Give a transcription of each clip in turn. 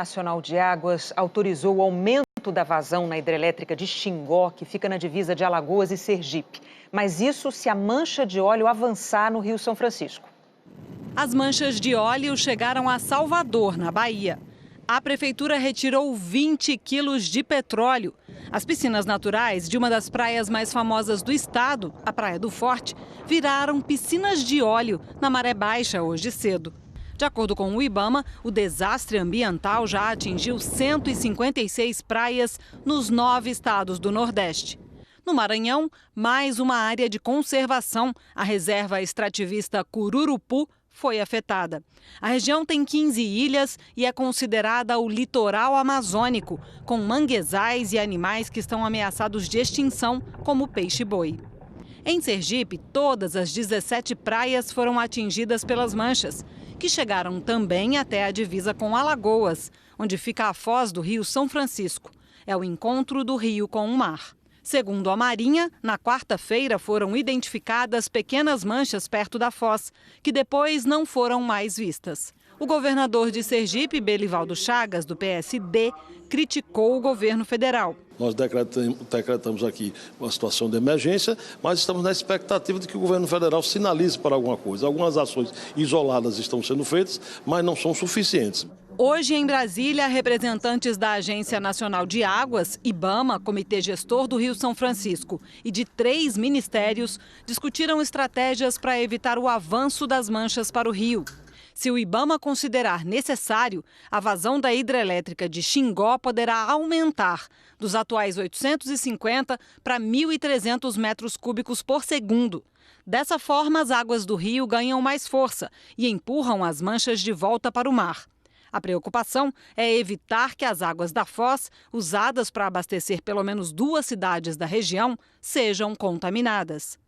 Nacional de Águas autorizou o aumento da vazão na hidrelétrica de Xingó, que fica na divisa de Alagoas e Sergipe. Mas isso se a mancha de óleo avançar no Rio São Francisco. As manchas de óleo chegaram a Salvador, na Bahia. A prefeitura retirou 20 quilos de petróleo. As piscinas naturais de uma das praias mais famosas do estado, a Praia do Forte, viraram piscinas de óleo na maré baixa hoje cedo. De acordo com o IBAMA, o desastre ambiental já atingiu 156 praias nos 9 estados do Nordeste. No Maranhão, mais uma área de conservação, a reserva extrativista Cururupu, foi afetada. A região tem 15 ilhas e é considerada o litoral amazônico, com manguezais e animais que estão ameaçados de extinção, como o peixe-boi. Em Sergipe, todas as 17 praias foram atingidas pelas manchas, que chegaram também até a divisa com Alagoas, onde fica a foz do Rio São Francisco. É o encontro do rio com o mar. Segundo a Marinha, na quarta-feira foram identificadas pequenas manchas perto da foz, que depois não foram mais vistas. O governador de Sergipe, Belivaldo Chagas, do PSD, criticou o governo federal. Nós decretamos aqui uma situação de emergência, mas estamos na expectativa de que o governo federal sinalize para alguma coisa. Algumas ações isoladas estão sendo feitas, mas não são suficientes. Hoje, em Brasília, representantes da Agência Nacional de Águas, IBAMA, Comitê Gestor do Rio São Francisco, e de 3 ministérios, discutiram estratégias para evitar o avanço das manchas para o rio. Se o IBAMA considerar necessário, a vazão da hidrelétrica de Xingó poderá aumentar dos atuais 850 para 1.300 metros cúbicos por segundo. Dessa forma, as águas do rio ganham mais força e empurram as manchas de volta para o mar. A preocupação é evitar que as águas da foz, usadas para abastecer pelo menos 2 cidades da região, sejam contaminadas.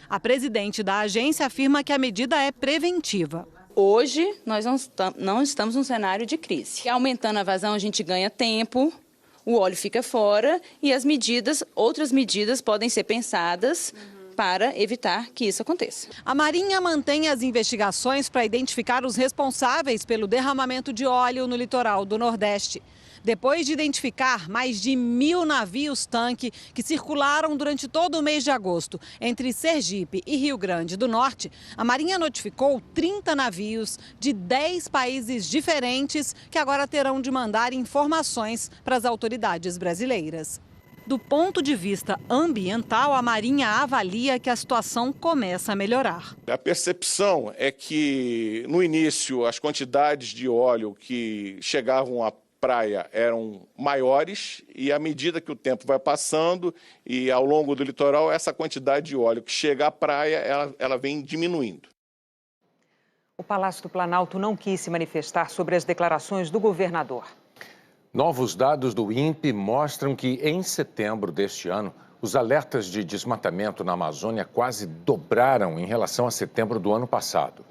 A presidente da agência afirma que a medida é preventiva. Hoje, nós não estamos num cenário de crise. Aumentando a vazão, a gente ganha tempo, o óleo fica fora e outras medidas podem ser pensadas para evitar que isso aconteça. A Marinha mantém as investigações para identificar os responsáveis pelo derramamento de óleo no litoral do Nordeste. Depois de identificar mais de 1.000 navios-tanque que circularam durante todo o mês de agosto entre Sergipe e Rio Grande do Norte, a Marinha notificou 30 navios de 10 países diferentes que agora terão de mandar informações para as autoridades brasileiras. Do ponto de vista ambiental, a Marinha avalia que a situação começa a melhorar. A percepção é que, no início, as quantidades de óleo que chegavam à praia eram maiores e, à medida que o tempo vai passando e ao longo do litoral, essa quantidade de óleo que chega à praia, ela vem diminuindo. O Palácio do Planalto não quis se manifestar sobre as declarações do governador. Novos dados do INPE mostram que, em setembro deste ano, os alertas de desmatamento na Amazônia quase dobraram em relação a setembro do ano passado.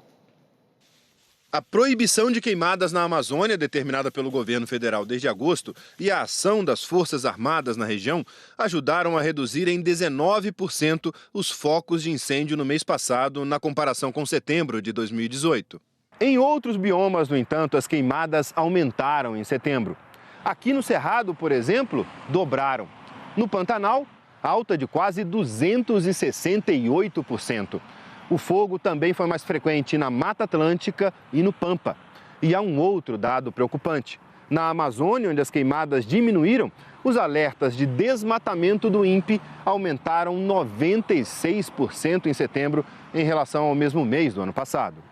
A proibição de queimadas na Amazônia, determinada pelo governo federal desde agosto, e a ação das Forças Armadas na região ajudaram a reduzir em 19% os focos de incêndio no mês passado, na comparação com setembro de 2018. Em outros biomas, no entanto, as queimadas aumentaram em setembro. Aqui no Cerrado, por exemplo, dobraram. No Pantanal, alta de quase 268%. O fogo também foi mais frequente na Mata Atlântica e no Pampa. E há um outro dado preocupante. Na Amazônia, onde as queimadas diminuíram, os alertas de desmatamento do INPE aumentaram 96% em setembro em relação ao mesmo mês do ano passado.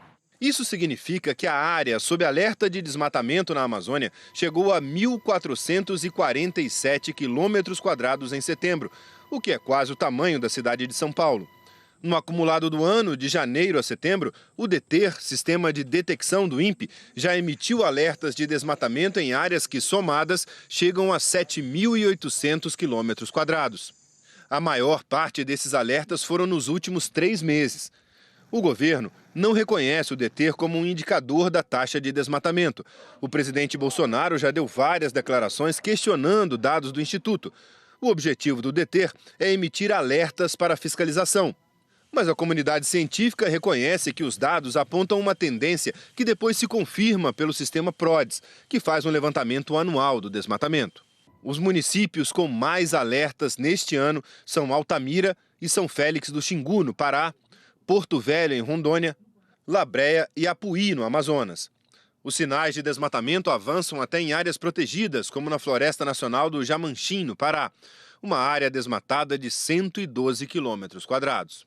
Isso significa que a área sob alerta de desmatamento na Amazônia chegou a 1.447 quilômetros quadrados em setembro, o que é quase o tamanho da cidade de São Paulo. No acumulado do ano, de janeiro a setembro, o DETER, Sistema de Detecção do INPE, já emitiu alertas de desmatamento em áreas que, somadas, chegam a 7.800 quilômetros quadrados. A maior parte desses alertas foram nos últimos 3 meses. O governo não reconhece o DETER como um indicador da taxa de desmatamento. O presidente Bolsonaro já deu várias declarações questionando dados do Instituto. O objetivo do DETER é emitir alertas para fiscalização. Mas a comunidade científica reconhece que os dados apontam uma tendência que depois se confirma pelo sistema PRODES, que faz um levantamento anual do desmatamento. Os municípios com mais alertas neste ano são Altamira e São Félix do Xingu, no Pará, Porto Velho, em Rondônia, Labréia e Apuí, no Amazonas. Os sinais de desmatamento avançam até em áreas protegidas, como na Floresta Nacional do Jamanchim, no Pará, uma área desmatada de 112 quilômetros quadrados.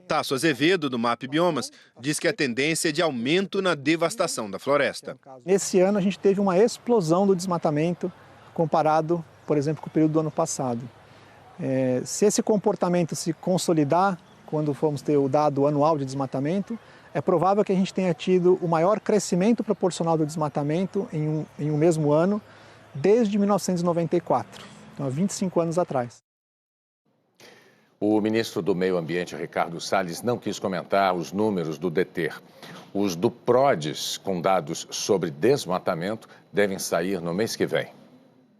Tasso Azevedo, do MAP Biomas, diz que a tendência é de aumento na devastação da floresta. Esse ano a gente teve uma explosão do desmatamento comparado, por exemplo, com o período do ano passado. Se esse comportamento se consolidar, quando formos ter o dado anual de desmatamento, é provável que a gente tenha tido o maior crescimento proporcional do desmatamento em um mesmo ano desde 1994, então há 25 anos atrás. O ministro do Meio Ambiente, Ricardo Salles, não quis comentar os números do DETER. Os do PRODES, com dados sobre desmatamento, devem sair no mês que vem.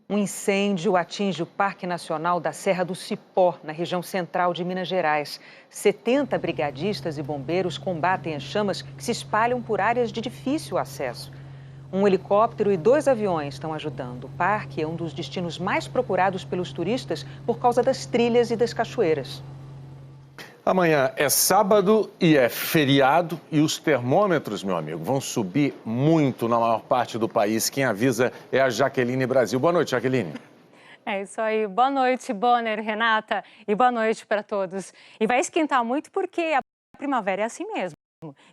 Um incêndio atinge o Parque Nacional da Serra do Cipó, na região central de Minas Gerais. 70 brigadistas e bombeiros combatem as chamas que se espalham por áreas de difícil acesso. Um helicóptero e 2 aviões estão ajudando. O parque é um dos destinos mais procurados pelos turistas por causa das trilhas e das cachoeiras. Amanhã é sábado e é feriado e os termômetros, meu amigo, vão subir muito na maior parte do país. Quem avisa é a Jaqueline Brasil. Boa noite, Jaqueline. É isso aí. Boa noite, Bonner, Renata, e boa noite para todos. E vai esquentar muito porque a primavera é assim mesmo.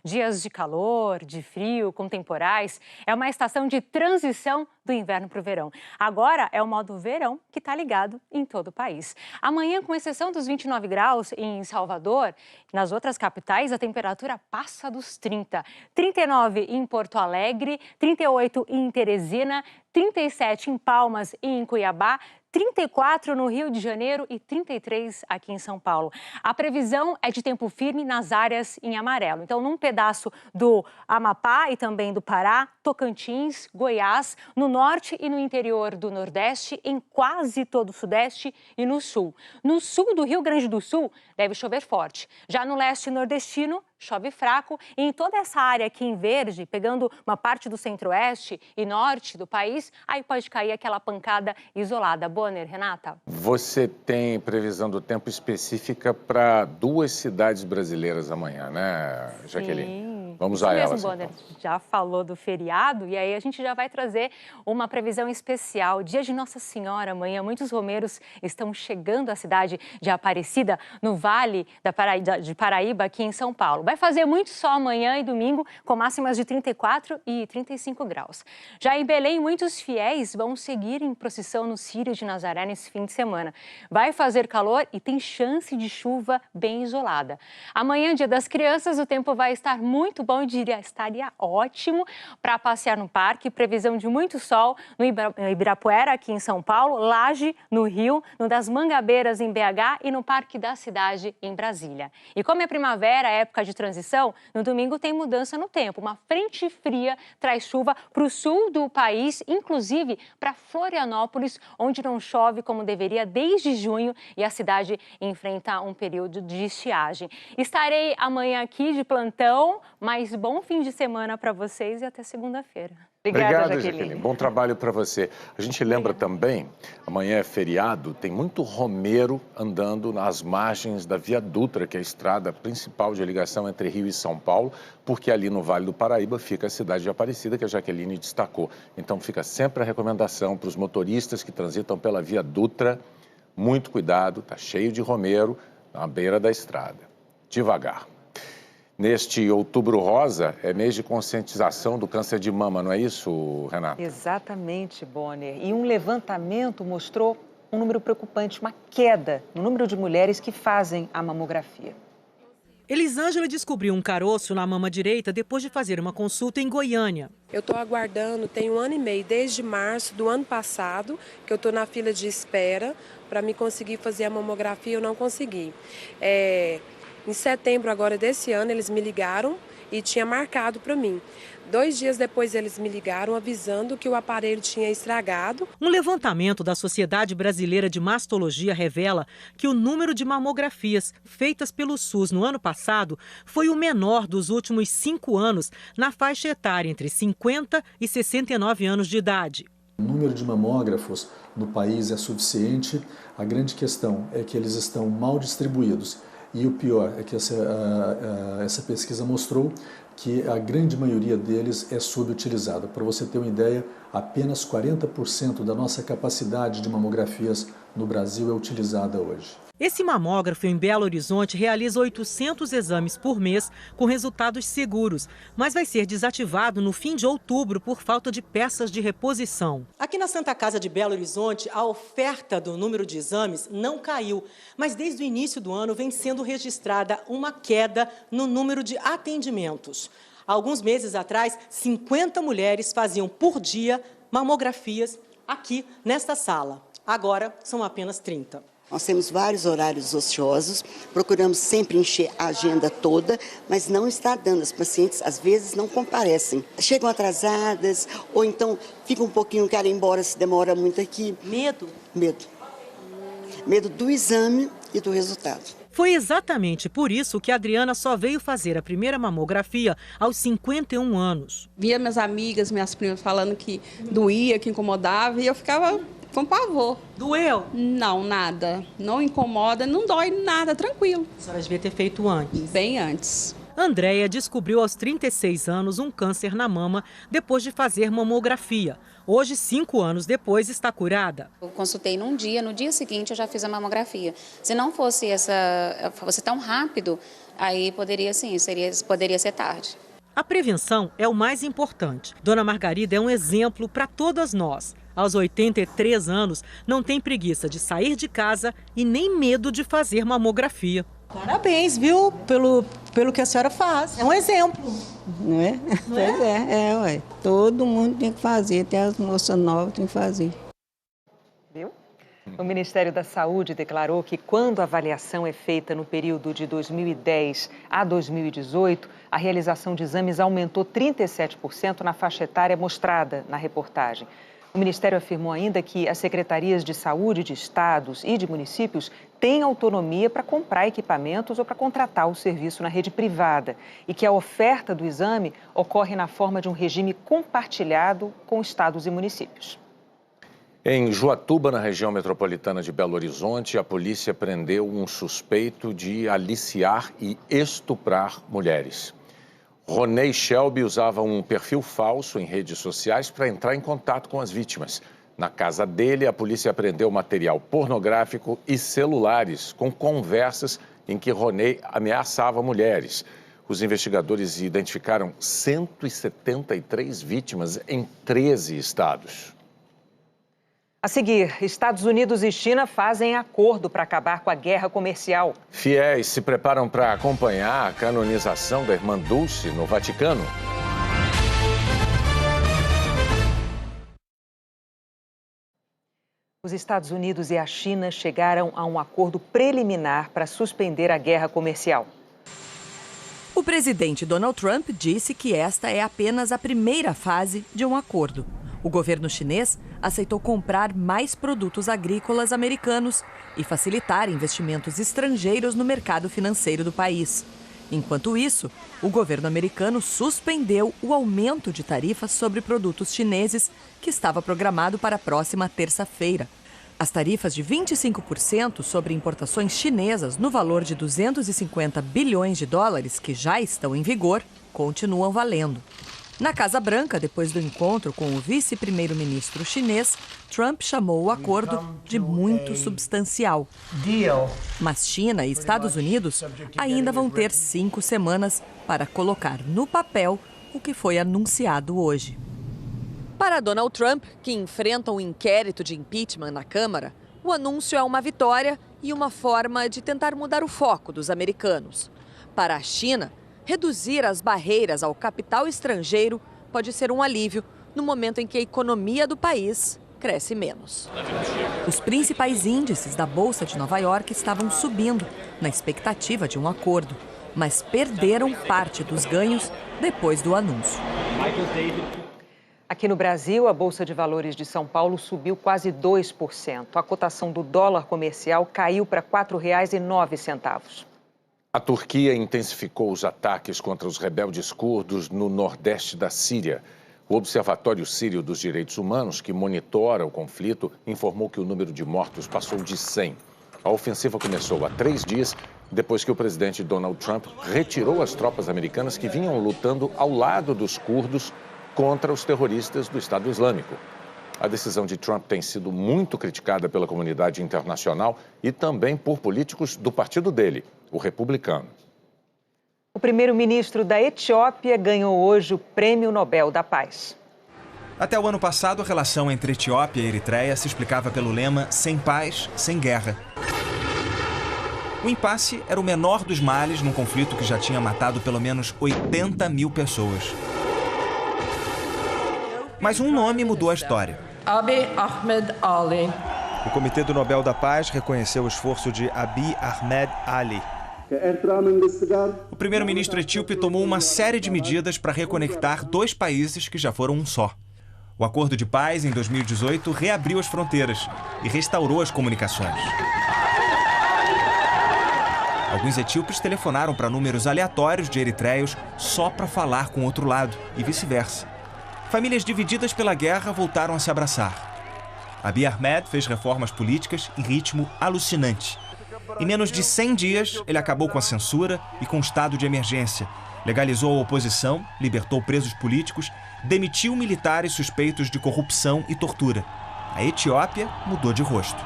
Dias de calor, de frio, com temporais, é uma estação de transição do inverno para o verão. Agora é o modo verão que está ligado em todo o país. Amanhã, com exceção dos 29 graus em Salvador, nas outras capitais a temperatura passa dos 30. 39 em Porto Alegre, 38 em Teresina, 37 em Palmas e em Cuiabá, 34 no Rio de Janeiro e 33 aqui em São Paulo. A previsão é de tempo firme nas áreas em amarelo. Então, num pedaço do Amapá e também do Pará, Tocantins, Goiás, no norte e no interior do Nordeste, em quase todo o Sudeste e no Sul. No sul do Rio Grande do Sul, deve chover forte. Já no leste nordestino, chove fraco e em toda essa área aqui em verde, pegando uma parte do centro-oeste e norte do país, aí pode cair aquela pancada isolada. Bonner, Renata? Você tem previsão do tempo específica para 2 cidades brasileiras amanhã, né, Jaqueline? Sim. Vamos a elas, Bonner, então. Já falou do feriado e aí a gente já vai trazer uma previsão especial. Dia de Nossa Senhora amanhã, muitos romeiros estão chegando à cidade de Aparecida, no Vale de Paraíba, aqui em São Paulo. Vai fazer muito sol amanhã e domingo, com máximas de 34 e 35 graus. Já em Belém, muitos fiéis vão seguir em procissão no Círio de Nazaré nesse fim de semana. Vai fazer calor e tem chance de chuva bem isolada. Amanhã, Dia das Crianças, o tempo vai estar muito bom e estaria ótimo para passear no parque. Previsão de muito sol no Ibirapuera, aqui em São Paulo, Laje, no Rio, no das Mangabeiras, em BH e no Parque da Cidade, em Brasília. E como é primavera, época de transição, no domingo tem mudança no tempo. Uma frente fria traz chuva para o sul do país, inclusive para Florianópolis, onde não chove como deveria desde junho e a cidade enfrenta um período de estiagem. Estarei amanhã aqui de plantão, mas bom fim de semana para vocês e até segunda-feira. Obrigada, Jaqueline. Bom trabalho para você. A gente lembra também, amanhã é feriado, tem muito romeiro andando nas margens da Via Dutra, que é a estrada principal de ligação entre Rio e São Paulo, porque ali no Vale do Paraíba fica a cidade de Aparecida, que a Jaqueline destacou. Então fica sempre a recomendação para os motoristas que transitam pela Via Dutra, muito cuidado, está cheio de romeiro na beira da estrada. Devagar. Neste Outubro Rosa, é mês de conscientização do câncer de mama, não é isso, Renata? Exatamente, Bonner. E um levantamento mostrou um número preocupante, uma queda no número de mulheres que fazem a mamografia. Elisângela descobriu um caroço na mama direita depois de fazer uma consulta em Goiânia. Eu estou aguardando, tem 1 ano e meio, desde março do ano passado, que eu estou na fila de espera para me conseguir fazer a mamografia, eu não consegui. Em setembro agora desse ano eles me ligaram e tinha marcado para mim. 2 dias depois eles me ligaram avisando que o aparelho tinha estragado. Um levantamento da Sociedade Brasileira de Mastologia revela que o número de mamografias feitas pelo SUS no ano passado foi o menor dos últimos 5 anos na faixa etária entre 50 e 69 anos de idade. O número de mamógrafos no país é suficiente. A grande questão é que eles estão mal distribuídos. E o pior é que essa pesquisa mostrou que a grande maioria deles é subutilizada. Para você ter uma ideia, apenas 40% da nossa capacidade de mamografias no Brasil é utilizada hoje. Esse mamógrafo em Belo Horizonte realiza 800 exames por mês com resultados seguros, mas vai ser desativado no fim de outubro por falta de peças de reposição. Aqui na Santa Casa de Belo Horizonte, a oferta do número de exames não caiu, mas desde o início do ano vem sendo registrada uma queda no número de atendimentos. Há alguns meses atrás, 50 mulheres faziam por dia mamografias aqui nesta sala. Agora são apenas 30. Nós temos vários horários ociosos, procuramos sempre encher a agenda toda, mas não está dando. As pacientes, às vezes, não comparecem. Chegam atrasadas, ou então ficam um pouquinho, querem ir embora se demora muito aqui. Medo? Medo. Medo do exame e do resultado. Foi exatamente por isso que a Adriana só veio fazer a primeira mamografia aos 51 anos. Via minhas amigas, minhas primas falando que doía, que incomodava, e eu ficava com pavor. Doeu? Não, nada. Não incomoda, não dói nada, tranquilo. A senhora devia ter feito antes. Bem antes. Andréia descobriu aos 36 anos um câncer na mama depois de fazer mamografia. Hoje, 5 anos depois, está curada. Eu consultei num dia, no dia seguinte eu já fiz a mamografia. Se não fosse tão rápido, aí poderia ser tarde. A prevenção é o mais importante. Dona Margarida é um exemplo para todas nós. Aos 83 anos, não tem preguiça de sair de casa e nem medo de fazer mamografia. Parabéns, viu, pelo que a senhora faz. É um exemplo. Não é? Pois é, ué. Todo mundo tem que fazer, até as moças novas têm que fazer. Viu? O Ministério da Saúde declarou que quando a avaliação é feita no período de 2010 a 2018, a realização de exames aumentou 37% na faixa etária mostrada na reportagem. O Ministério afirmou ainda que as secretarias de saúde de estados e de municípios têm autonomia para comprar equipamentos ou para contratar o serviço na rede privada e que a oferta do exame ocorre na forma de um regime compartilhado com estados e municípios. Em Joatuba, na região metropolitana de Belo Horizonte, a polícia prendeu um suspeito de aliciar e estuprar mulheres. Ronei Shelby usava um perfil falso em redes sociais para entrar em contato com as vítimas. Na casa dele, a polícia apreendeu material pornográfico e celulares com conversas em que Ronei ameaçava mulheres. Os investigadores identificaram 173 vítimas em 13 estados. A seguir, Estados Unidos e China fazem acordo para acabar com a guerra comercial. Fiéis se preparam para acompanhar a canonização da Irmã Dulce no Vaticano. Os Estados Unidos e a China chegaram a um acordo preliminar para suspender a guerra comercial. O presidente Donald Trump disse que esta é apenas a primeira fase de um acordo. O governo chinês aceitou comprar mais produtos agrícolas americanos e facilitar investimentos estrangeiros no mercado financeiro do país. Enquanto isso, o governo americano suspendeu o aumento de tarifas sobre produtos chineses que estava programado para a próxima terça-feira. As tarifas de 25% sobre importações chinesas no valor de 250 bilhões de dólares, que já estão em vigor, continuam valendo. Na Casa Branca, depois do encontro com o vice-primeiro-ministro chinês, Trump chamou o acordo de muito substancial. Mas China e Estados Unidos ainda vão ter 5 semanas para colocar no papel o que foi anunciado hoje. Para Donald Trump, que enfrenta um inquérito de impeachment na Câmara, o anúncio é uma vitória e uma forma de tentar mudar o foco dos americanos. Para a China, reduzir as barreiras ao capital estrangeiro pode ser um alívio no momento em que a economia do país cresce menos. Os principais índices da Bolsa de Nova York estavam subindo, na expectativa de um acordo. mas perderam parte dos ganhos depois do anúncio. Aqui no Brasil, a Bolsa de Valores de São Paulo subiu quase 2%. A cotação do dólar comercial caiu para R$ 4,09. A Turquia intensificou os ataques contra os rebeldes curdos no nordeste da Síria. O Observatório Sírio dos Direitos Humanos, que monitora o conflito, informou que o número de mortos passou de 100. A ofensiva começou há 3 dias, depois que o presidente Donald Trump retirou as tropas americanas que vinham lutando ao lado dos curdos contra os terroristas do Estado Islâmico. A decisão de Trump tem sido muito criticada pela comunidade internacional e também por políticos do partido dele, o republicano. O primeiro-ministro da Etiópia ganhou hoje o Prêmio Nobel da Paz. Até o ano passado, a relação entre Etiópia e Eritreia se explicava pelo lema "sem paz, sem guerra". O impasse era o menor dos males num conflito que já tinha matado pelo menos 80 mil pessoas. Mas um nome mudou a história. Abiy Ahmed Ali. O Comitê do Nobel da Paz reconheceu o esforço de Abiy Ahmed Ali. O primeiro-ministro etíope tomou uma série de medidas para reconectar 2 países que já foram um só. O acordo de paz, em 2018, reabriu as fronteiras e restaurou as comunicações. Alguns etíopes telefonaram para números aleatórios de eritreios só para falar com o outro lado e vice-versa. Famílias divididas pela guerra voltaram a se abraçar. Abiy Ahmed fez reformas políticas em ritmo alucinante. Em menos de 100 dias, ele acabou com a censura e com o estado de emergência, legalizou a oposição, libertou presos políticos, demitiu militares suspeitos de corrupção e tortura. A Etiópia mudou de rosto.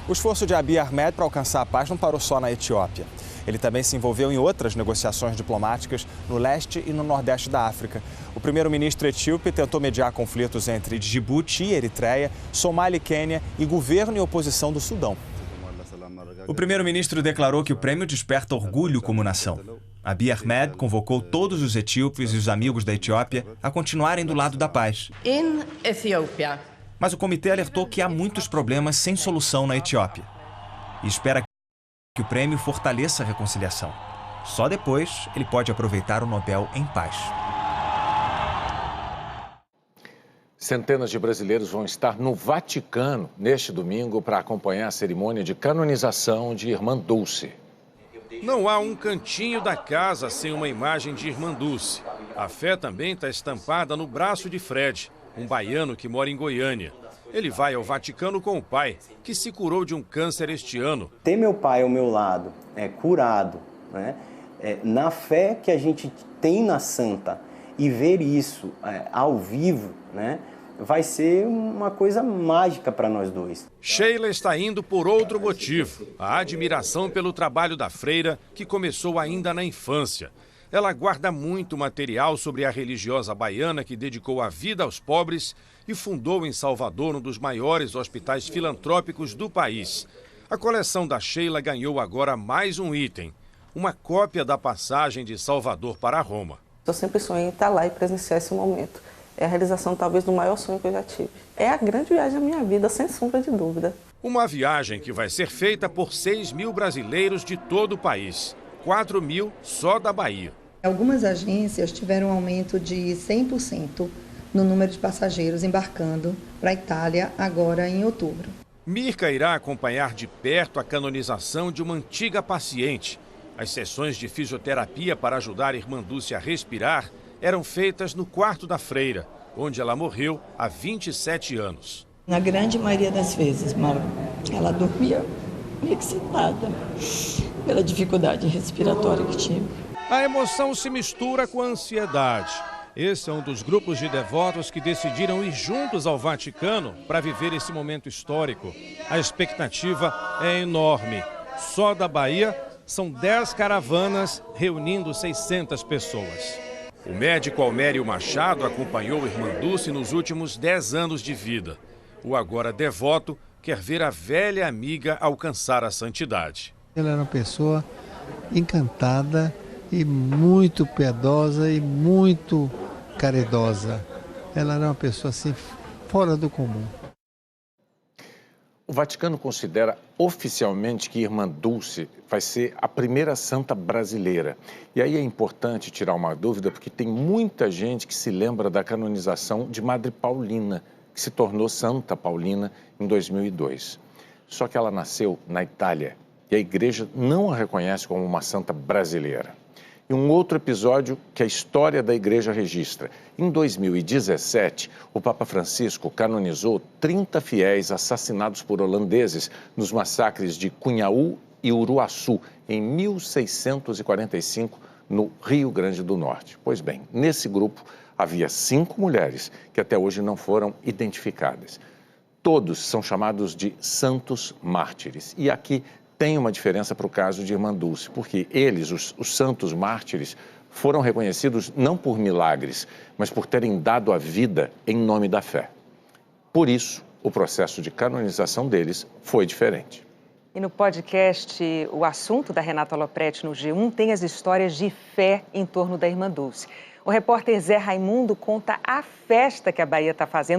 O esforço de Abiy Ahmed para alcançar a paz não parou só na Etiópia. Ele também se envolveu em outras negociações diplomáticas no leste e no nordeste da África. O primeiro-ministro etíope tentou mediar conflitos entre Djibouti e Eritreia, Somália e Quênia e governo e oposição do Sudão. O primeiro-ministro declarou que o prêmio desperta orgulho como nação. Abiy Ahmed convocou todos os etíopes e os amigos da Etiópia a continuarem do lado da paz. Mas o comitê alertou que há muitos problemas sem solução na Etiópia e espera que o prêmio fortaleça a reconciliação. Só depois ele pode aproveitar o Nobel em paz. Centenas de brasileiros vão estar no Vaticano neste domingo para acompanhar a cerimônia de canonização de Irmã Dulce. Não há um cantinho da casa sem uma imagem de Irmã Dulce. A fé também está estampada no braço de Fred, um baiano que mora em Goiânia. Ele vai ao Vaticano com o pai, que se curou de um câncer este ano. Ter meu pai ao meu lado, curado, né? Na fé que a gente tem na Santa, e ver isso ao vivo, né? Vai ser uma coisa mágica para nós dois. Sheila está indo por outro motivo, a admiração pelo trabalho da freira, que começou ainda na infância. Ela guarda muito material sobre a religiosa baiana que dedicou a vida aos pobres e fundou em Salvador um dos maiores hospitais filantrópicos do país. A coleção da Sheila ganhou agora mais um item, uma cópia da passagem de Salvador para Roma. Eu sempre sonhei em estar lá e presenciar esse momento. É a realização talvez do maior sonho que eu já tive. É a grande viagem da minha vida, sem sombra de dúvida. Uma viagem que vai ser feita por 6 mil brasileiros de todo o país. 4 mil só da Bahia. Algumas agências tiveram um aumento de 100% no número de passageiros embarcando para a Itália agora em outubro. Mirka irá acompanhar de perto a canonização de uma antiga paciente. As sessões de fisioterapia para ajudar a Irmã Dulce a respirar eram feitas no quarto da freira, onde ela morreu há 27 anos. Na grande maioria das vezes, Mauro, ela dormia excitada pela dificuldade respiratória que tinha. A emoção se mistura com a ansiedade. Esse é um dos grupos de devotos que decidiram ir juntos ao Vaticano para viver esse momento histórico. A expectativa é enorme. Só da Bahia são 10 caravanas reunindo 600 pessoas. O médico Almério Machado acompanhou a Irmã Dulce nos últimos 10 anos de vida. O agora devoto quer ver a velha amiga alcançar a santidade. Ela era uma pessoa encantada e muito piedosa e muito caridosa. Ela era uma pessoa assim fora do comum. O Vaticano considera oficialmente que Irmã Dulce vai ser a primeira santa brasileira. E aí é importante tirar uma dúvida, porque tem muita gente que se lembra da canonização de Madre Paulina, que se tornou Santa Paulina em 2002. Só que ela nasceu na Itália e a igreja não a reconhece como uma santa brasileira. E um outro episódio que a história da igreja registra. Em 2017, o Papa Francisco canonizou 30 fiéis assassinados por holandeses nos massacres de Cunhaú e Uruaçu, em 1645, no Rio Grande do Norte. Pois bem, nesse grupo havia 5 mulheres que até hoje não foram identificadas. Todos são chamados de santos mártires. E aqui tem uma diferença para o caso de Irmã Dulce, porque eles, os santos mártires, foram reconhecidos não por milagres, mas por terem dado a vida em nome da fé. Por isso, o processo de canonização deles foi diferente. E no podcast O Assunto, da Renata Lopretti no G1, tem as histórias de fé em torno da Irmã Dulce. O repórter Zé Raimundo conta a festa que a Bahia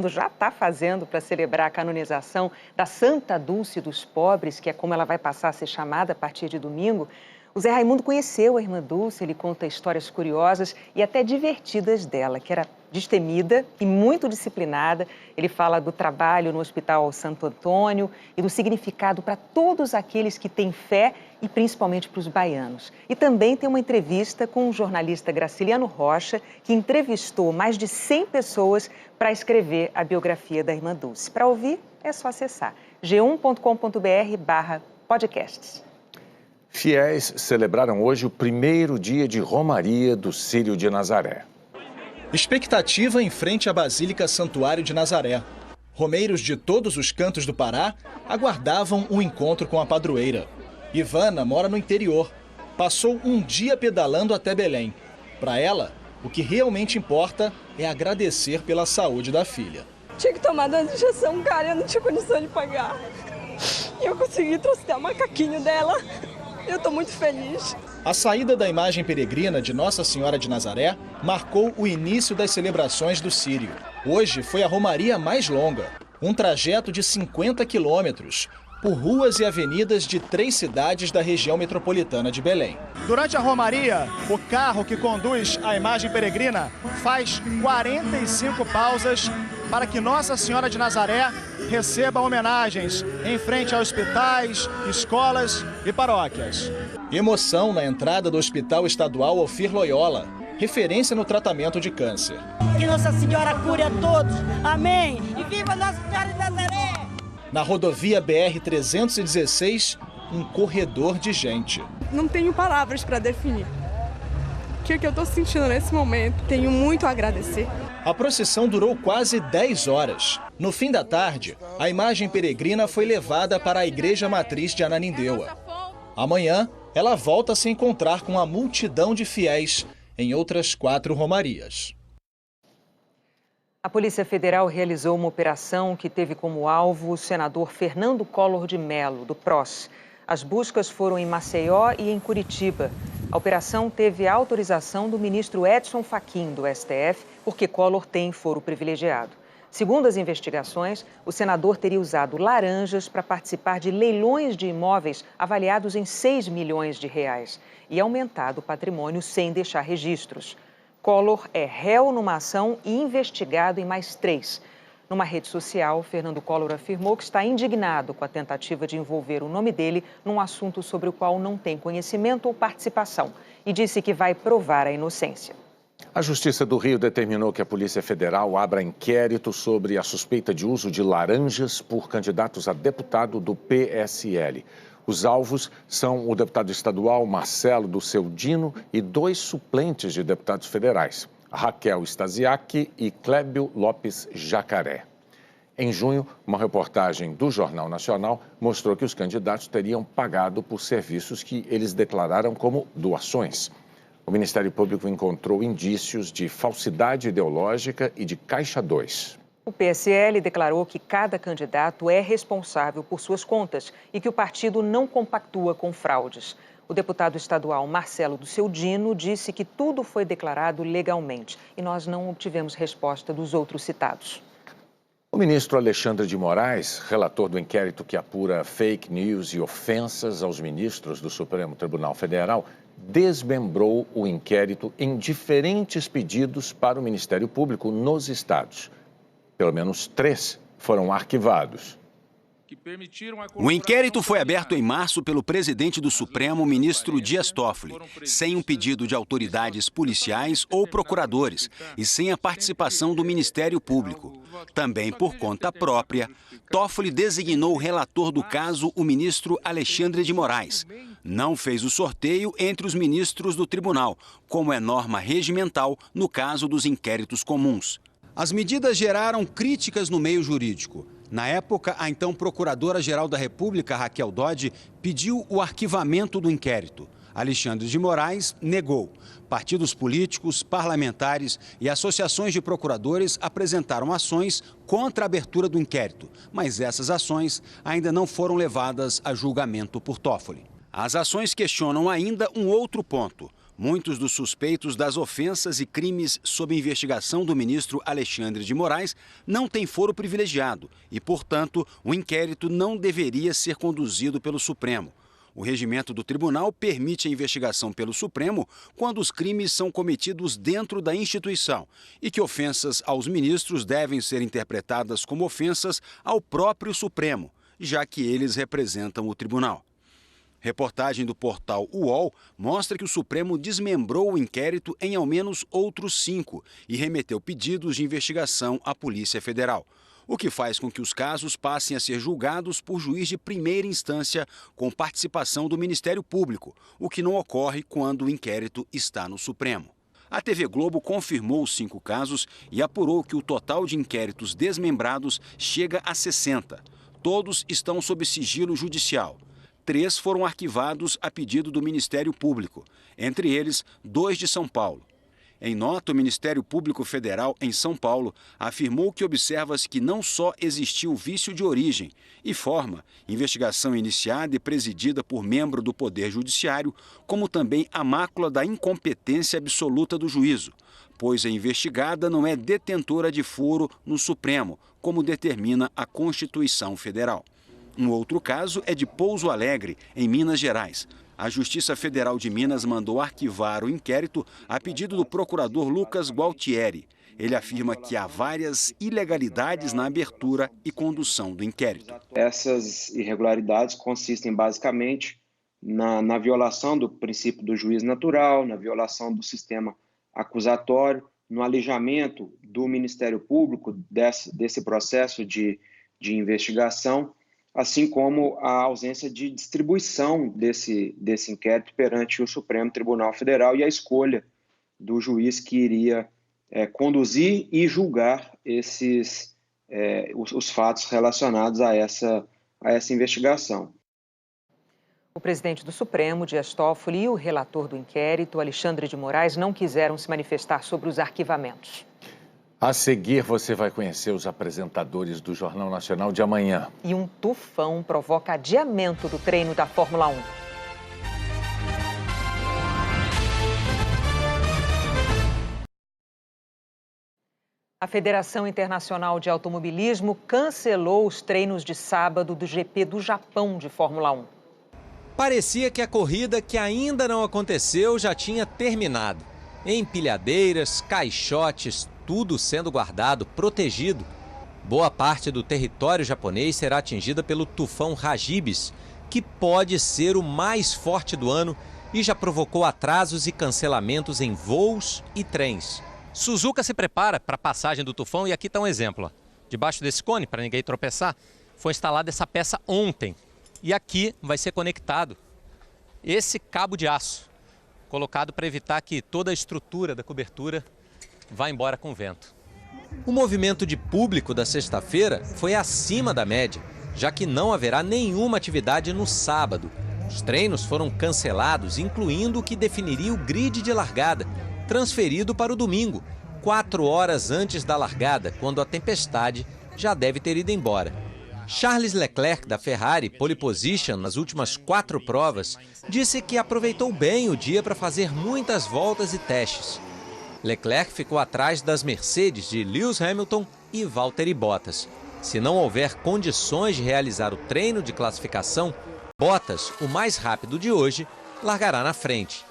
já está fazendo para celebrar a canonização da Santa Dulce dos Pobres, que é como ela vai passar a ser chamada a partir de domingo. O Zé Raimundo conheceu a Irmã Dulce, ele conta histórias curiosas e até divertidas dela, que era destemida e muito disciplinada. Ele fala do trabalho no Hospital Santo Antônio e do significado para todos aqueles que têm fé e principalmente para os baianos. E também tem uma entrevista com o jornalista Graciliano Rocha, que entrevistou mais de 100 pessoas para escrever a biografia da Irmã Dulce. Para ouvir, é só acessar g1.com.br/podcasts. Fiéis celebraram hoje o primeiro dia de Romaria do Círio de Nazaré. Expectativa em frente à Basílica Santuário de Nazaré. Romeiros de todos os cantos do Pará aguardavam um encontro com a padroeira. Ivana mora no interior. Passou um dia pedalando até Belém. Para ela, o que realmente importa é agradecer pela saúde da filha. Tinha que tomar uma injeção, cara, eu não tinha condição de pagar. E eu consegui, trouxe até o macaquinho dela. Eu estou muito feliz. A saída da imagem peregrina de Nossa Senhora de Nazaré marcou o início das celebrações do Círio. Hoje foi a romaria mais longa, um trajeto de 50 quilômetros, por ruas e avenidas de 3 cidades da região metropolitana de Belém. Durante a romaria, o carro que conduz a imagem peregrina faz 45 pausas para que Nossa Senhora de Nazaré receba homenagens em frente a hospitais, escolas e paróquias. Emoção na entrada do Hospital Estadual Ofir Loyola, referência no tratamento de câncer. Que Nossa Senhora cure a todos. Amém. E viva Nossa Senhora de Nazaré! Na rodovia BR-316, um corredor de gente. Não tenho palavras para definir o que eu estou sentindo nesse momento. Tenho muito a agradecer. A procissão durou quase 10 horas. No fim da tarde, a imagem peregrina foi levada para a Igreja Matriz de Ananindeua. Amanhã, ela volta a se encontrar com a multidão de fiéis em outras 4 romarias. A Polícia Federal realizou uma operação que teve como alvo o senador Fernando Collor de Mello, do PROS. As buscas foram em Maceió e em Curitiba. A operação teve a autorização do ministro Edson Fachin, do STF, porque Collor tem foro privilegiado. Segundo as investigações, o senador teria usado laranjas para participar de leilões de imóveis avaliados em 6 milhões de reais e aumentado o patrimônio sem deixar registros. Collor é réu numa ação e investigado em mais 3. Numa rede social, Fernando Collor afirmou que está indignado com a tentativa de envolver o nome dele num assunto sobre o qual não tem conhecimento ou participação e disse que vai provar a inocência. A Justiça do Rio determinou que a Polícia Federal abra inquérito sobre a suspeita de uso de laranjas por candidatos a deputado do PSL. Os alvos são o deputado estadual Marcelo do Seu Dino e 2 suplentes de deputados federais, Raquel Stasiak e Clébio Lopes Jacaré. Em junho, uma reportagem do Jornal Nacional mostrou que os candidatos teriam pagado por serviços que eles declararam como doações. O Ministério Público encontrou indícios de falsidade ideológica e de Caixa 2. O PSL declarou que cada candidato é responsável por suas contas e que o partido não compactua com fraudes. O deputado estadual Marcelo do Seu Dino disse que tudo foi declarado legalmente e nós não obtivemos resposta dos outros citados. O ministro Alexandre de Moraes, relator do inquérito que apura fake news e ofensas aos ministros do Supremo Tribunal Federal, desmembrou o inquérito em diferentes pedidos para o Ministério Público nos estados. Pelo menos 3 foram arquivados. O inquérito foi aberto em março pelo presidente do Supremo, ministro Dias Toffoli, sem um pedido de autoridades policiais ou procuradores e sem a participação do Ministério Público. Também por conta própria, Toffoli designou o relator do caso, o ministro Alexandre de Moraes. Não fez o sorteio entre os ministros do tribunal, como é norma regimental no caso dos inquéritos comuns. As medidas geraram críticas no meio jurídico. Na época, a então Procuradora-Geral da República, Raquel Dodge, pediu o arquivamento do inquérito. Alexandre de Moraes negou. Partidos políticos, parlamentares e associações de procuradores apresentaram ações contra a abertura do inquérito, mas essas ações ainda não foram levadas a julgamento por Toffoli. As ações questionam ainda um outro ponto. Muitos dos suspeitos das ofensas e crimes sob investigação do ministro Alexandre de Moraes não têm foro privilegiado e, portanto, o inquérito não deveria ser conduzido pelo Supremo. O regimento do tribunal permite a investigação pelo Supremo quando os crimes são cometidos dentro da instituição e que ofensas aos ministros devem ser interpretadas como ofensas ao próprio Supremo, já que eles representam o tribunal. Reportagem do portal UOL mostra que o Supremo desmembrou o inquérito em ao menos outros 5 e remeteu pedidos de investigação à Polícia Federal, o que faz com que os casos passem a ser julgados por juiz de primeira instância com participação do Ministério Público, o que não ocorre quando o inquérito está no Supremo. A TV Globo confirmou os 5 casos e apurou que o total de inquéritos desmembrados chega a 60. Todos estão sob sigilo judicial. 3 foram arquivados a pedido do Ministério Público, entre eles 2 de São Paulo. Em nota, o Ministério Público Federal, em São Paulo, afirmou que observa-se que não só existiu vício de origem e forma, investigação iniciada e presidida por membro do Poder Judiciário, como também a mácula da incompetência absoluta do juízo, pois a investigada não é detentora de foro no Supremo, como determina a Constituição Federal. Um outro caso é de Pouso Alegre, em Minas Gerais. A Justiça Federal de Minas mandou arquivar o inquérito a pedido do procurador Lucas Gualtieri. Ele afirma que há várias ilegalidades na abertura e condução do inquérito. Essas irregularidades consistem basicamente na violação do princípio do juízo natural, na violação do sistema acusatório, no alijamento do Ministério Público desse processo de investigação, assim como a ausência de distribuição desse inquérito perante o Supremo Tribunal Federal e a escolha do juiz que iria conduzir e julgar os fatos relacionados a essa investigação. O presidente do Supremo, Dias Toffoli, e o relator do inquérito, Alexandre de Moraes, não quiseram se manifestar sobre os arquivamentos. A seguir, você vai conhecer os apresentadores do Jornal Nacional de amanhã. E um tufão provoca adiamento do treino da Fórmula 1. A Federação Internacional de Automobilismo cancelou os treinos de sábado do GP do Japão de Fórmula 1. Parecia que a corrida, que ainda não aconteceu, já tinha terminado. Empilhadeiras, caixotes, tudo sendo guardado, protegido. Boa parte do território japonês será atingida pelo tufão Hagibis, que pode ser o mais forte do ano e já provocou atrasos e cancelamentos em voos e trens. Suzuka se prepara para a passagem do tufão e aqui está um exemplo. Debaixo desse cone, para ninguém tropeçar, foi instalada essa peça ontem. E aqui vai ser conectado esse cabo de aço, colocado para evitar que toda a estrutura da cobertura vá embora com o vento. O movimento de público da sexta-feira foi acima da média, já que não haverá nenhuma atividade no sábado. Os treinos foram cancelados, incluindo o que definiria o grid de largada, transferido para o domingo, 4 horas antes da largada, quando a tempestade já deve ter ido embora. Charles Leclerc, da Ferrari, pole position nas últimas 4 provas, disse que aproveitou bem o dia para fazer muitas voltas e testes. Leclerc ficou atrás das Mercedes de Lewis Hamilton e Valtteri Bottas. Se não houver condições de realizar o treino de classificação, Bottas, o mais rápido de hoje, largará na frente.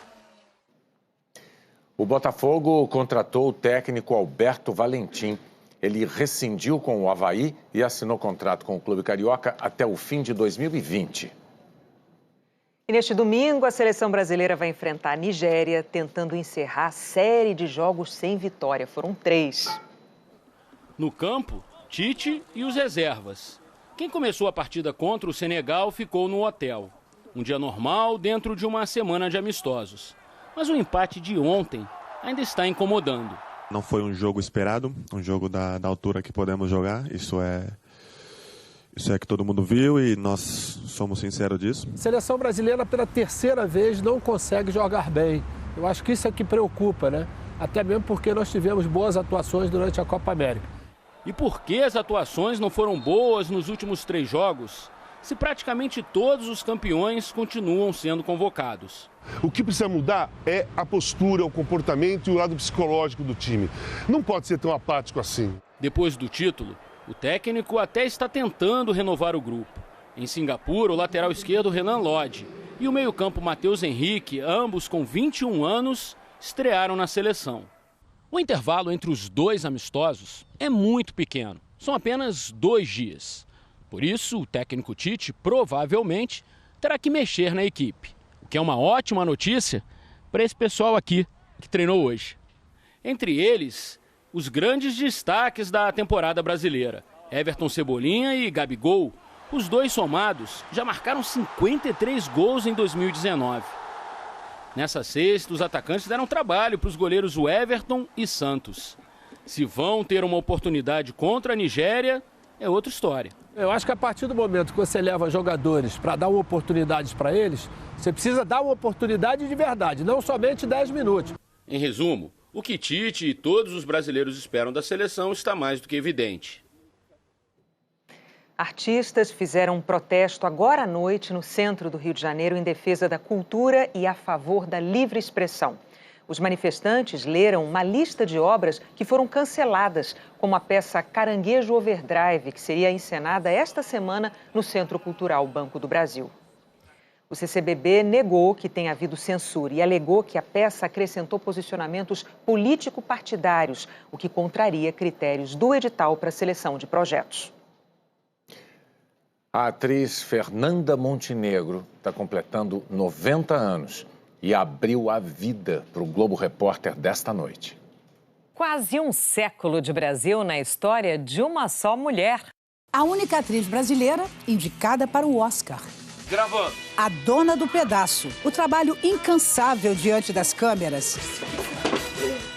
O Botafogo contratou o técnico Alberto Valentim. Ele rescindiu com o Avaí e assinou contrato com o clube carioca até o fim de 2020. E neste domingo, a seleção brasileira vai enfrentar a Nigéria, tentando encerrar a série de jogos sem vitória. Foram 3. No campo, Tite e os reservas. Quem começou a partida contra o Senegal ficou no hotel. Um dia normal dentro de uma semana de amistosos. Mas o empate de ontem ainda está incomodando. Não foi um jogo esperado, um jogo da altura que podemos jogar. Isso é que todo mundo viu e nós somos sinceros disso. A seleção brasileira, pela terceira vez, não consegue jogar bem. Eu acho que isso é que preocupa, né? Até mesmo porque nós tivemos boas atuações durante a Copa América. E por que as atuações não foram boas nos últimos 3 jogos, se praticamente todos os campeões continuam sendo convocados? O que precisa mudar é a postura, o comportamento e o lado psicológico do time. Não pode ser tão apático assim. Depois do título, o técnico até está tentando renovar o grupo. Em Singapura, o lateral esquerdo Renan Lodge e o meio-campo Matheus Henrique, ambos com 21 anos, estrearam na seleção. O intervalo entre os 2 amistosos é muito pequeno, são apenas 2 dias. Por isso, o técnico Tite provavelmente terá que mexer na equipe, o que é uma ótima notícia para esse pessoal aqui que treinou hoje. Entre eles, os grandes destaques da temporada brasileira, Everton Cebolinha e Gabigol. Os 2 somados já marcaram 53 gols em 2019. Nessa sexta, os atacantes deram trabalho para os goleiros Everton e Santos. Se vão ter uma oportunidade contra a Nigéria, é outra história. Eu acho que a partir do momento que você leva jogadores para dar uma oportunidade para eles, você precisa dar uma oportunidade de verdade, não somente 10 minutos. Em resumo, o que Tite e todos os brasileiros esperam da seleção está mais do que evidente. Artistas fizeram um protesto agora à noite no centro do Rio de Janeiro em defesa da cultura e a favor da livre expressão. Os manifestantes leram uma lista de obras que foram canceladas, como a peça Caranguejo Overdrive, que seria encenada esta semana no Centro Cultural Banco do Brasil. O CCBB negou que tenha havido censura e alegou que a peça acrescentou posicionamentos político-partidários, o que contraria critérios do edital para a seleção de projetos. A atriz Fernanda Montenegro está completando 90 anos e abriu a vida para o Globo Repórter desta noite. Quase um século de Brasil na história de uma só mulher. A única atriz brasileira indicada para o Oscar. Gravando. A dona do pedaço. O trabalho incansável diante das câmeras.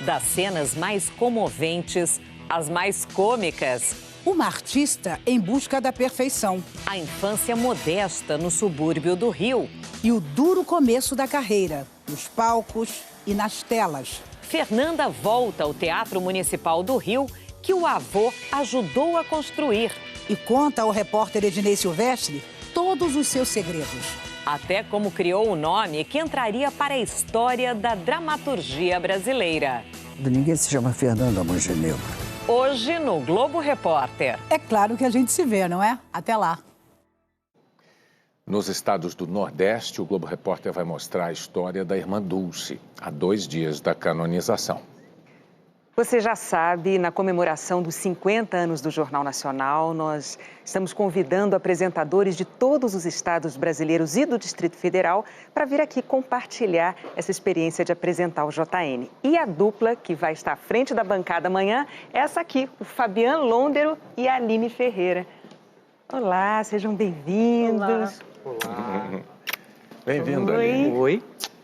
Das cenas mais comoventes às mais cômicas. Uma artista em busca da perfeição. A infância modesta no subúrbio do Rio. E o duro começo da carreira, nos palcos e nas telas. Fernanda volta ao Teatro Municipal do Rio, que o avô ajudou a construir. E conta ao repórter Ednei Silvestre todos os seus segredos. Até como criou o nome que entraria para a história da dramaturgia brasileira. Ninguém se chama Fernanda Montenegro. Hoje no Globo Repórter. É claro que a gente se vê, não é? Até lá. Nos estados do Nordeste, o Globo Repórter vai mostrar a história da irmã Dulce, há 2 dias da canonização. Você já sabe, na comemoração dos 50 anos do Jornal Nacional, nós estamos convidando apresentadores de todos os estados brasileiros e do Distrito Federal para vir aqui compartilhar essa experiência de apresentar o JN. E a dupla que vai estar à frente da bancada amanhã é essa aqui, o Fabiano Londero e a Aline Ferreira. Olá, sejam bem-vindos. Olá. Bem-vindo, Aline. Oi.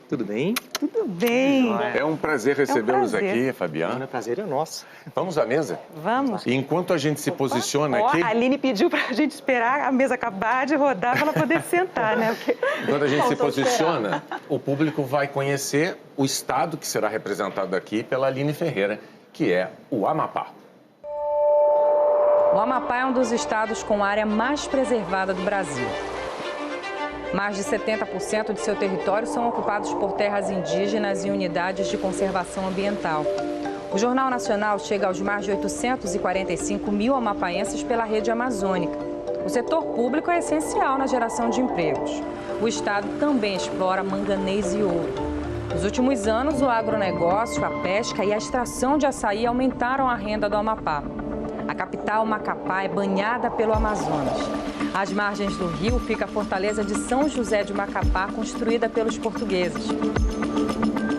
Tudo bem? Tudo bem. É um prazer recebê-los aqui, Fabiano. O prazer é nosso. Vamos à mesa? Vamos. E enquanto a gente se posiciona aqui... A Aline pediu para a gente esperar a mesa acabar de rodar para ela poder sentar, né? Porque... Enquanto a gente se posiciona, o público vai conhecer o estado que será representado aqui pela Aline Ferreira, que é o Amapá. O Amapá é um dos estados com a área mais preservada do Brasil. Mais de 70% de seu território são ocupados por terras indígenas e unidades de conservação ambiental. O Jornal Nacional chega aos mais de 845 mil amapaenses pela rede amazônica. O setor público é essencial na geração de empregos. O Estado também explora manganês e ouro. Nos últimos anos, o agronegócio, a pesca e a extração de açaí aumentaram a renda do Amapá. A capital, Macapá, é banhada pelo Amazonas. Às margens do rio fica a fortaleza de São José de Macapá, construída pelos portugueses.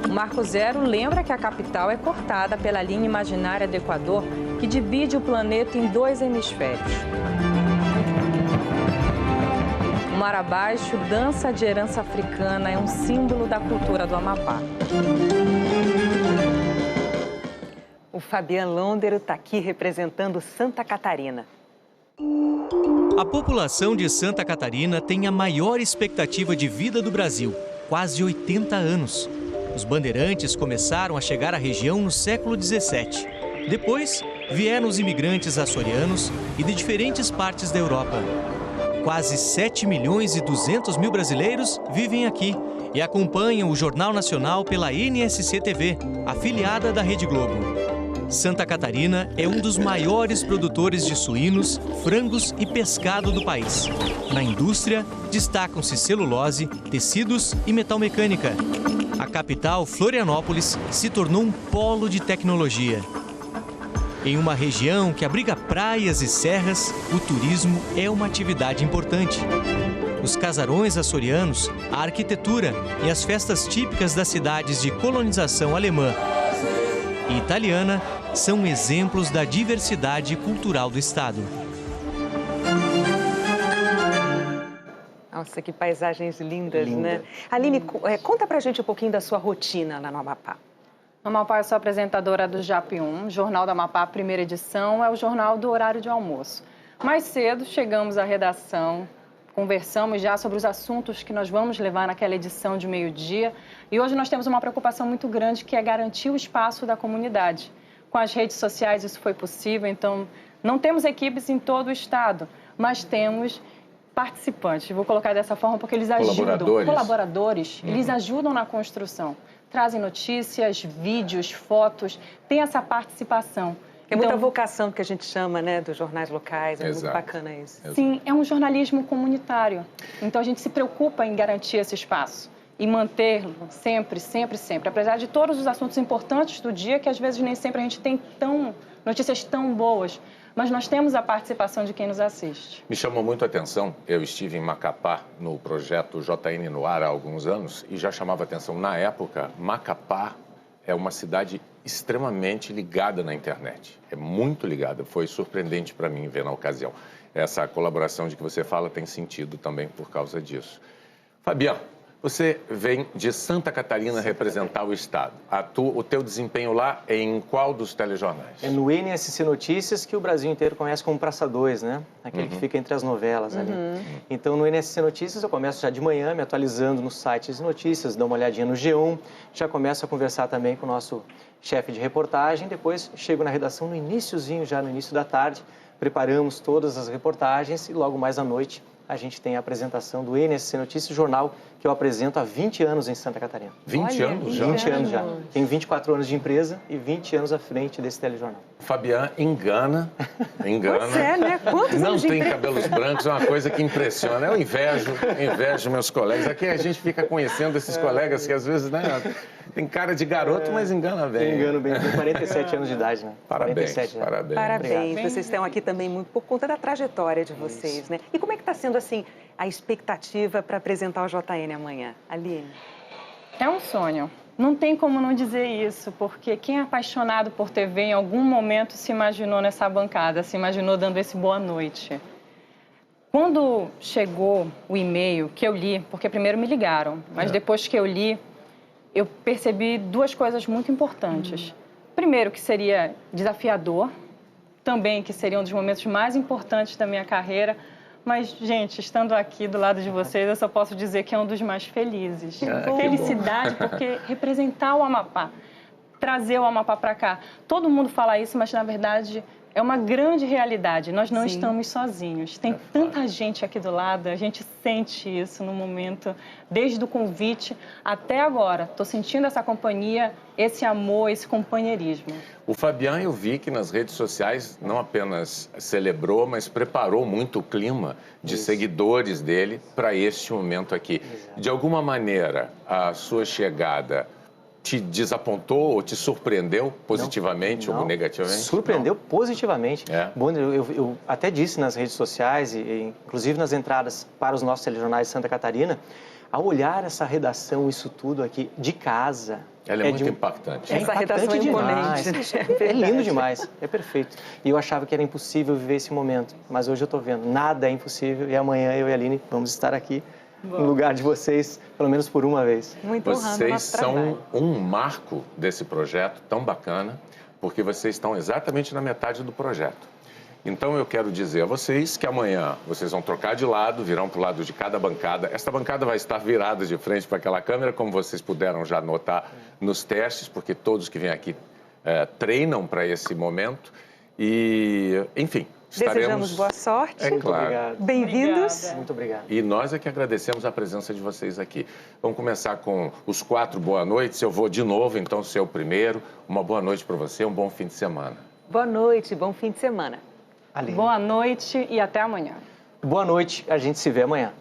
O Marco Zero lembra que a capital é cortada pela linha imaginária do Equador, que divide o planeta em 2 hemisférios. O Mar Abaixo, dança de herança africana, é um símbolo da cultura do Amapá. O Fabiano Londero está aqui representando Santa Catarina. A população de Santa Catarina tem a maior expectativa de vida do Brasil, quase 80 anos. Os bandeirantes começaram a chegar à região no século XVII. Depois, vieram os imigrantes açorianos e de diferentes partes da Europa. Quase 7 milhões e 200 mil brasileiros vivem aqui e acompanham o Jornal Nacional pela NSC TV, afiliada da Rede Globo. Santa Catarina é um dos maiores produtores de suínos, frangos e pescado do país. Na indústria, destacam-se celulose, tecidos e metalmecânica. A capital, Florianópolis, se tornou um polo de tecnologia. Em uma região que abriga praias e serras, o turismo é uma atividade importante. Os casarões açorianos, a arquitetura e as festas típicas das cidades de colonização alemã e italiana são exemplos da diversidade cultural do estado. Nossa, que paisagens lindas, né? Aline, conta pra gente um pouquinho da sua rotina lá no Amapá. No Amapá, eu sou apresentadora do JAP1, Jornal do Amapá, primeira edição, é o jornal do horário de almoço. Mais cedo, chegamos à redação, conversamos já sobre os assuntos que nós vamos levar naquela edição de meio-dia. E hoje nós temos uma preocupação muito grande, que é garantir o espaço da comunidade. Com as redes sociais isso foi possível, então não temos equipes em todo o estado, mas temos participantes. Vou colocar dessa forma porque eles ajudam. Colaboradores. Eles ajudam na construção. Trazem notícias, vídeos, fotos, tem essa participação. É muita vocação que a gente chama, né, dos jornais locais, é muito bacana isso. Sim, é um jornalismo comunitário. Então a gente se preocupa em garantir esse espaço e manter sempre, sempre, sempre. Apesar de todos os assuntos importantes do dia, que às vezes nem sempre a gente tem notícias tão boas, mas nós temos a participação de quem nos assiste. Me chamou muito a atenção, eu estive em Macapá no projeto JN no Ar há alguns anos e já chamava atenção, na época, Macapá é uma cidade extremamente ligada na internet, é muito ligada, foi surpreendente para mim ver na ocasião. Essa colaboração de que você fala tem sentido também por causa disso. Fabiano, você vem de Santa Catarina representar o estado. O teu desempenho lá é em qual dos telejornais? É no NSC Notícias, que o Brasil inteiro conhece como Praça 2, né? Aquele que fica entre as novelas ali. Então, no NSC Notícias, eu começo já de manhã, me atualizando nos sites de notícias, dou uma olhadinha no G1, já começo a conversar também com o nosso chefe de reportagem, depois chego na redação no iniciozinho, já no início da tarde, preparamos todas as reportagens e logo mais à noite a gente tem a apresentação do NSC Notícias, jornal que eu apresento há 20 anos em Santa Catarina. 20 anos já? 20 anos já. Tenho 24 anos de empresa e 20 anos à frente desse telejornal. Fabiano engana. Pois é, né? Quantos Não anos de tem empresa? cabelos brancos, é uma coisa que impressiona. Eu invejo meus colegas. Aqui a gente fica conhecendo esses colegas que às vezes, né, tem cara de garoto, mas engana bem. Engano bem, tenho 47 anos de idade, né? Parabéns, 47, né? parabéns. Parabéns, Obrigado. vocês estão aqui também muito por conta da trajetória de vocês, né? E como é que está sendo, assim, a expectativa para apresentar o JN amanhã? Aline? É um sonho. Não tem como não dizer isso, porque quem é apaixonado por TV em algum momento se imaginou nessa bancada, se imaginou dando esse boa noite. Quando chegou o e-mail que eu li, porque primeiro me ligaram, mas depois que eu li, eu percebi duas coisas muito importantes. Primeiro, que seria desafiador, também que seria um dos momentos mais importantes da minha carreira, mas, gente, estando aqui do lado de vocês, eu só posso dizer que é um dos mais felizes. Felicidade, porque representar o Amapá, trazer o Amapá para cá. Todo mundo fala isso, mas, na verdade, É uma grande realidade, nós não estamos sozinhos. Tem tanta gente aqui do lado, a gente sente isso no momento, desde o convite até agora. Estou sentindo essa companhia, esse amor, esse companheirismo. O Fabian, eu vi que nas redes sociais não apenas celebrou, mas preparou muito o clima de seguidores dele para este momento aqui. Exato. De alguma maneira, a sua chegada te desapontou ou te surpreendeu positivamente ou negativamente? Surpreendeu positivamente. Bom, eu até disse nas redes sociais, e inclusive nas entradas para os nossos telejornais de Santa Catarina, ao olhar essa redação, isso tudo aqui de casa... Ela é muito impactante. Essa redação é demais. É lindo demais, é perfeito. E eu achava que era impossível viver esse momento, mas hoje eu estou vendo, nada é impossível e amanhã eu e a Aline vamos estar aqui no lugar de vocês, pelo menos por uma vez. Muito honrando vocês nosso são trabalho. Um marco desse projeto tão bacana, porque vocês estão exatamente na metade do projeto. Então eu quero dizer a vocês que amanhã vocês vão trocar de lado, virão para o lado de cada bancada. Esta bancada vai estar virada de frente para aquela câmera, como vocês puderam já notar nos testes, porque todos que vêm aqui treinam para esse momento. E, enfim... Desejamos boa sorte. É claro. Bem-vindos. Muito obrigado. E nós é que agradecemos a presença de vocês aqui. Vamos começar com os 4 boa noites. Eu vou de novo, então, ser o primeiro. Uma boa noite para você, um bom fim de semana. Boa noite, bom fim de semana. Boa noite e até amanhã. Boa noite, a gente se vê amanhã.